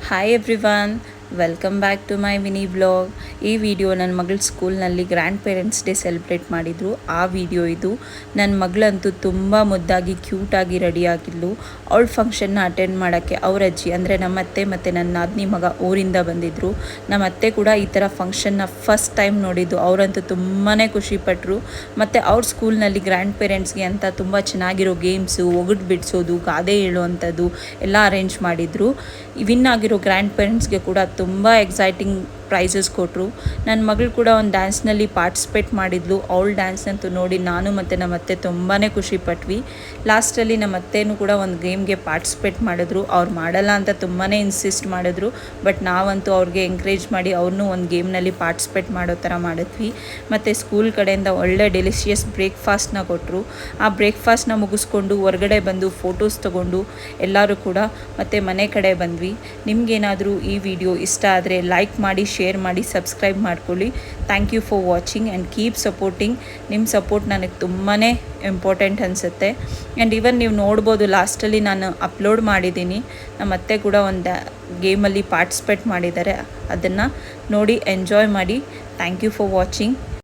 Hi everyone, welcome back to my mini blog. ಈ video ನನ್ನ ಮಗಳ ಸ್ಕೂಲ್ನಲ್ಲಿ ಗ್ರ್ಯಾಂಡ್ ಪೇರೆಂಟ್ಸ್ ಡೇ ಸೆಲೆಬ್ರೇಟ್ ಮಾಡಿದರು. ಆ ವಿಡಿಯೋ ಇದು. ನನ್ನ ಮಗಳಂತೂ ತುಂಬ ಮುದ್ದಾಗಿ ಕ್ಯೂಟಾಗಿ ರೆಡಿಯಾಗಿದ್ಲು. ಅವಳ ಫಂಕ್ಷನ್ನ ಅಟೆಂಡ್ ಮಾಡೋಕ್ಕೆ ಅವ್ರ ಅಜ್ಜಿ ಅಂದರೆ ನಮ್ಮ ಅತ್ತೆ ಮತ್ತು ನನ್ನ ನಾದಿನಿ ಮಗ ಊರಿಂದ ಬಂದಿದ್ದರು. ನಮ್ಮ ಅತ್ತೆ ಕೂಡ ಈ ಥರ ಫಂಕ್ಷನ್ನ ಫಸ್ಟ್ ಟೈಮ್ ನೋಡಿದ್ದು. ಅವರಂತೂ ತುಂಬಾ ಖುಷಿಪಟ್ಟರು. ಮತ್ತು ಅವ್ರ ಸ್ಕೂಲ್ನಲ್ಲಿ ಗ್ರ್ಯಾಂಡ್ ಪೇರೆಂಟ್ಸ್ಗೆ ಅಂತ ತುಂಬ ಚೆನ್ನಾಗಿರೋ ಗೇಮ್ಸು, ಒಗಟು ಬಿಡಿಸೋದು, ಗಾದೆ ಹೇಳುವಂಥದ್ದು ಎಲ್ಲ ಅರೇಂಜ್ ಮಾಡಿದರು. ವಿನ್ ಆಗಿರೋ ಗ್ರ್ಯಾಂಡ್ ಪೇರೆಂಟ್ಸ್ಗೆ ಕೂಡ ತುಂಬ ಎಕ್ಸೈಟಿಂಗ್ ಪ್ರೈಸಸ್ ಕೊಟ್ಟರು. ನನ್ನ ಮಗಳು ಕೂಡ ಒಂದು ಡ್ಯಾನ್ಸ್ನಲ್ಲಿ ಪಾರ್ಟಿಸಿಪೇಟ್ ಮಾಡಿದ್ಲು. ಅವಳ ಡ್ಯಾನ್ಸ್ನಂತೂ ನೋಡಿ ನಾನು ಮತ್ತು ನಮ್ಮ ಅತ್ತೆ ತುಂಬಾ ಖುಷಿಪಟ್ವಿ. ಲಾಸ್ಟಲ್ಲಿ ನಮ್ಮ ಅತ್ತೆನೂ ಕೂಡ ಒಂದು ಗೇಮ್ಗೆ ಪಾರ್ಟಿಸಿಪೇಟ್ ಮಾಡಿದ್ರು. ಅವ್ರು ಮಾಡಲ್ಲ ಅಂತ ತುಂಬಾ ಇನ್ಸಿಸ್ಟ್ ಮಾಡಿದ್ರು. ಬಟ್ ನಾವಂತೂ ಅವ್ರಿಗೆ ಎಂಕರೇಜ್ ಮಾಡಿ ಅವ್ರನ್ನೂ ಒಂದು ಗೇಮ್ನಲ್ಲಿ ಪಾರ್ಟಿಸಿಪೇಟ್ ಮಾಡೋ ಥರ ಮಾಡಿದ್ವಿ. ಮತ್ತು ಸ್ಕೂಲ್ ಕಡೆಯಿಂದ ಒಳ್ಳೆ ಡೆಲಿಷಿಯಸ್ ಬ್ರೇಕ್ಫಾಸ್ಟ್ನ ಕೊಟ್ಟರು. ಆ ಬ್ರೇಕ್ಫಾಸ್ಟ್ನ ಮುಗಿಸ್ಕೊಂಡು ಹೊರಗಡೆ ಬಂದು ಫೋಟೋಸ್ ತೊಗೊಂಡು ಎಲ್ಲರೂ ಕೂಡ ಮತ್ತು ಮನೆ ಕಡೆ ಬಂದ್ವಿ. ನಿಮಗೇನಾದರೂ ಈ ವಿಡಿಯೋ ಇಷ್ಟ ಆದರೆ ಲೈಕ್ ಮಾಡಿ, ಶೇರ್ ಮಾಡಿ, ಸಬ್ಸ್ಕ್ರೈಬ್ ಮಾಡ್ಕೊಳ್ಳಿ. Thank you for watching and keep supporting. ನಿಮ್ಮ ಸಪೋರ್ಟ್ ನನಗೆ ತುಂಬಾ ಇಂಪಾರ್ಟೆಂಟ್ ಅನಿಸುತ್ತೆ. ಆ್ಯಂಡ್ ಇವನ್ ನೀವು ನೋಡ್ಬೋದು, ಲಾಸ್ಟಲ್ಲಿ ನಾನು ಅಪ್ಲೋಡ್ ಮಾಡಿದ್ದೀನಿ. ನಮ್ಮ ಅತ್ತೆ ಕೂಡ ಒಂದು ಗೇಮಲ್ಲಿ ಪಾರ್ಟಿಸಿಪೇಟ್ ಮಾಡಿದ್ದಾರೆ. ಅದನ್ನು ನೋಡಿ ಎಂಜಾಯ್ ಮಾಡಿ. Thank you for watching.